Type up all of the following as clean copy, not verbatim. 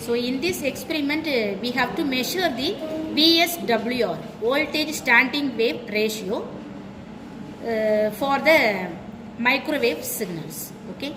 So in this experiment, we have to measure the VSWR, voltage standing wave ratio, for the microwave signals. Okay.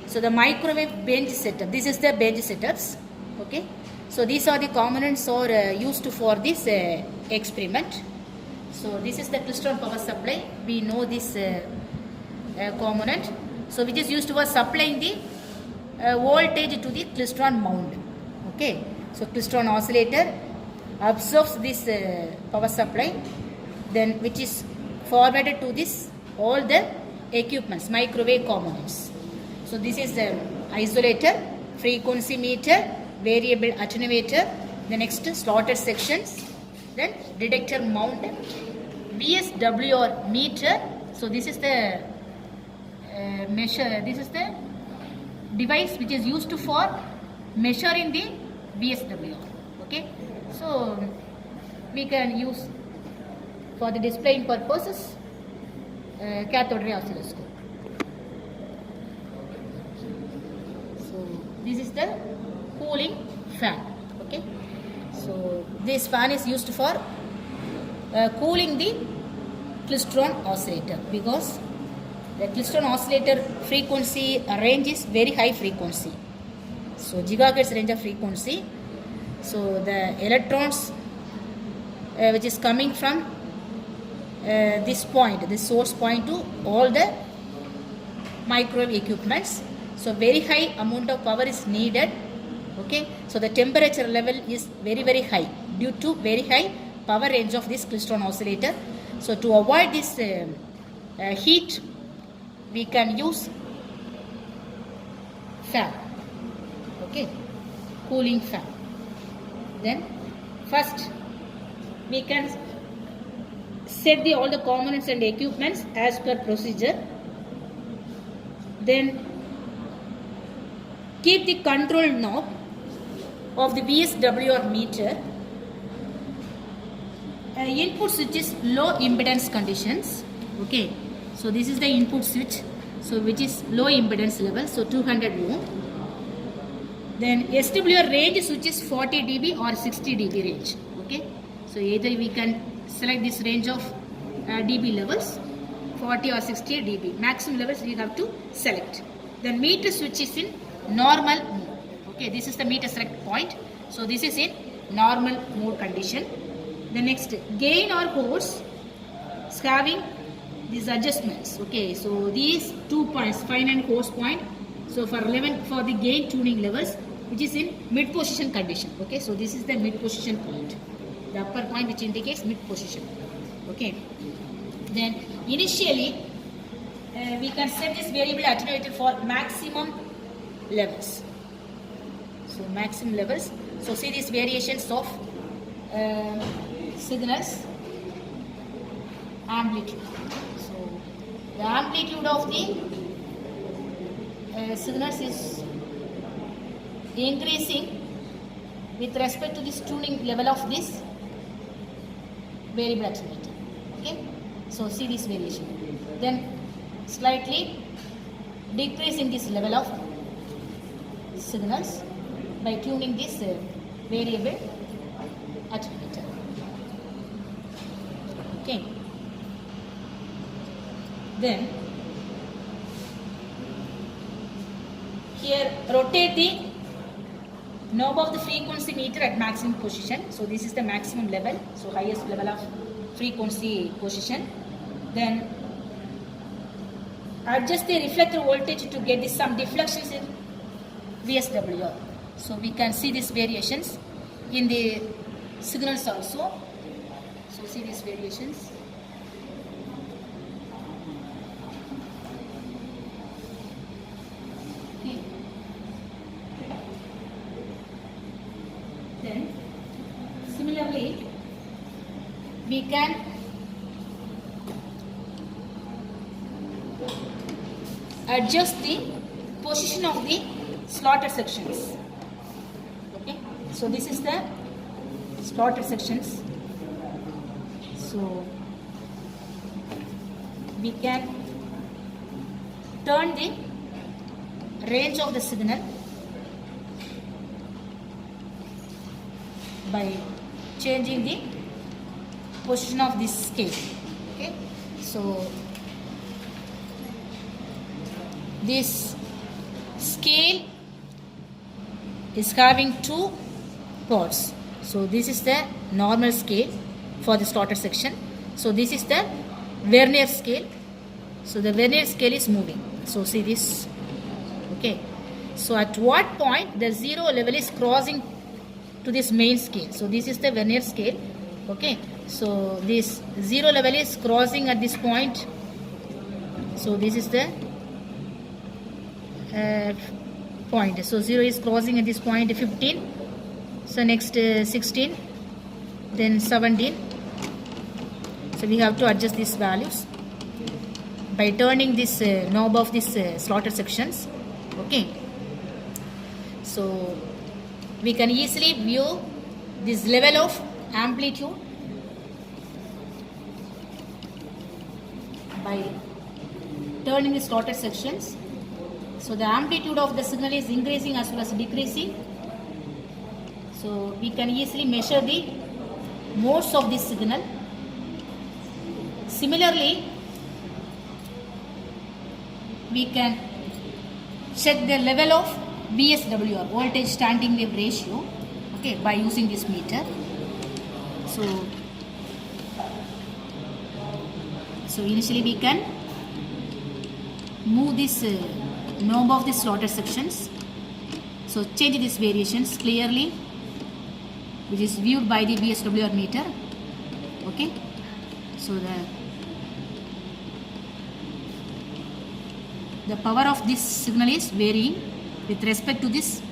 So the microwave bench setup. This is the bench setups. Okay. So these are the components or used for this experiment. So this is the klystron power supply. We know this component. So which is used for supplying the voltage to the klystron mount. Okay. So klystron oscillator absorbs this power supply, then which is forwarded to this all the equipments, microwave components. So this is the isolator, frequency meter, variable attenuator, the next slotted sections, then detector mount, VSWR meter. So this is the this is the device which is used for measuring the VSWR. Okay, so we can use for the displaying purposes cathode ray oscilloscope. So this is the cooling fan. Okay, so this fan is used for cooling the klystron oscillator, because the klystron oscillator frequency range is very high frequency. So gigahertz range of frequency. So the electrons which is coming from this point, this source point, to all the microwave equipments. So very high amount of power is needed. Okay, so the temperature level is very high due to very high power range of this klystron oscillator. So to avoid this heat, we can use fan. Okay, cooling fan. Then first we can set all the components and equipments as per procedure. Then keep the control knob of the VSWR meter. Input switch is low impedance conditions. Okay, so this is the input switch, so which is low impedance level, so 200 ohm. Then SWR range switch is 40 dB or 60 dB range. Okay, so either we can select this range of dB levels, 40 or 60 dB. Maximum levels we have to select. Then meter switch is in normal mode. Okay, this is the meter select point. So this is in normal mode condition. The next, gain or horse is having these adjustments. Okay, so these 2 points, fine and horse point. So for the gain tuning levels, which is in mid position condition. Okay, so this is the mid position point, the upper point which indicates mid position. Okay, then initially we can set this variable attenuator for maximum levels. So maximum levels. So see these variations of signals, amplitude. So the amplitude of the signals is increasing with respect to this tuning level of this variable attenuator. Okay, so see this variation. Then slightly decreasing this level of signals by tuning this variable attenuator. Okay, then here rotate the knob of the frequency meter at maximum position. So this is the maximum level, so highest level of frequency position. Then adjust the reflector voltage to get some deflections in VSWR. So we can see these variations in the signals also. So see these variations. Okay. Then similarly we can adjust the position of the slotted sections. Okay, so this is the slotted sections. So we can turn the range of the signal by changing the position of this scale. Okay, so this scale is having two parts. So this is the normal scale for the slaughter section. So this is the vernier scale. So the vernier scale is moving. So see this. Okay. So at what point the zero level is crossing to this main scale. So this is the vernier scale. Okay. So this zero level is crossing at this point. So this is the point. So 0 is crossing at this point 15. So next 16, then 17. So we have to adjust these values by turning this knob of this slaughter sections. Okay. So we can easily view this level of amplitude by turning the slaughter sections. So the amplitude of the signal is increasing as well as decreasing. So we can easily measure the modes of this signal. Similarly, we can check the level of VSWR, voltage standing wave ratio, okay, by using this meter. So initially we can move this knob of the slaughter sections. So change these variations clearly, which is viewed by the VSWR meter. Okay. So the power of this signal is varying with respect to this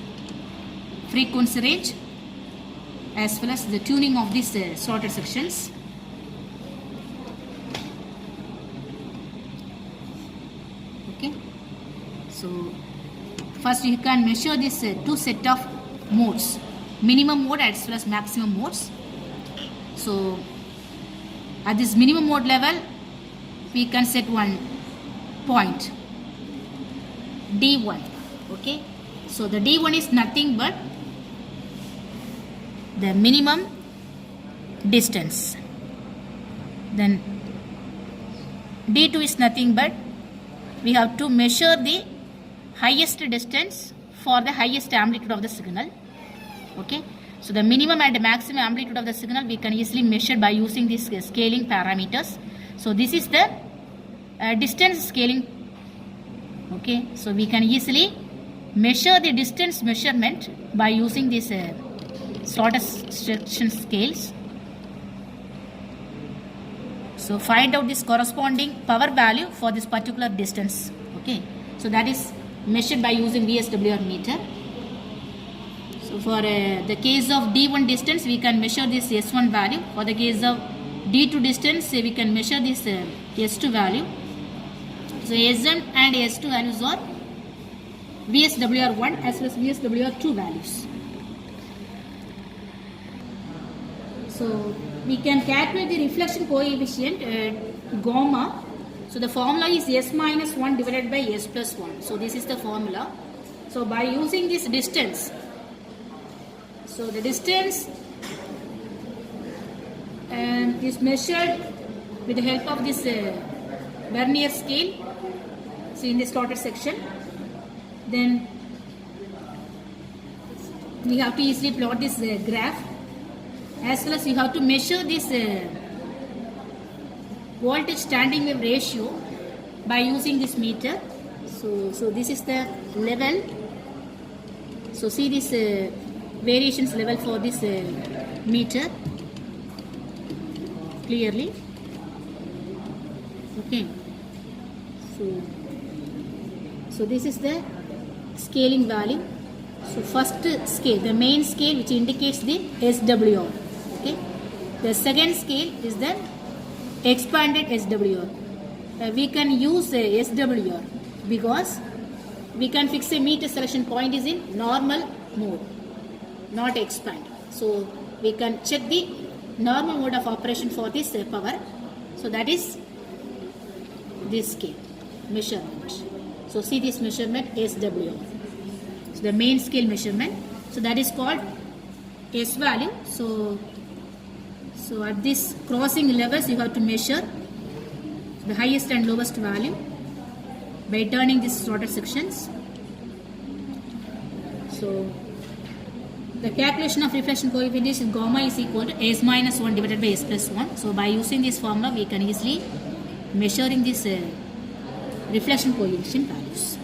frequency range as well as the tuning of these slaughter sections. Okay. So first you can measure this two set of modes, minimum mode as well as maximum modes. So at this minimum mode level we can set one point D1. Okay, so the D1 is nothing but the minimum distance. Then D2 is nothing but we have to measure the highest distance for the highest amplitude of the signal. Okay, so the minimum and the maximum amplitude of the signal we can easily measure by using these scaling parameters. So this is the distance scaling. Okay, so we can easily measure the distance measurement by using these slaughter section scales. So find out this corresponding power value for this particular distance. Okay, so that is measured by using VSWR meter. So for the case of D1 distance we can measure this S1 value. For the case of D2 distance we can measure this S2 value. So S1 and S2 values are VSWR1 as well as VSWR2 values. So we can calculate the reflection coefficient gamma. So the formula is S minus 1 divided by S plus 1. So this is the formula. So by using this distance, so the distance is measured with the help of this vernier scale. So in this slaughter section, then we have to easily plot this graph, as well as you have to measure this voltage standing wave ratio by using this meter. So this is the level. So see this variations level for this meter clearly. Okay. So this is the scaling value. So first scale, the main scale which indicates the SWR. Okay. The second scale is the expanded SWR. We can use SWR because we can fix a meter selection point is in normal mode, not expand. So we can check the normal mode of operation for this power. So that is this scale measurement. So see this measurement SWR. So the main scale measurement. So that is called S value. So at this crossing levels you have to measure the highest and lowest value by turning these rotor sections. So the calculation of reflection coefficient is gamma is equal to S minus 1 divided by S plus 1. So by using this formula we can easily measuring this reflection coefficient values.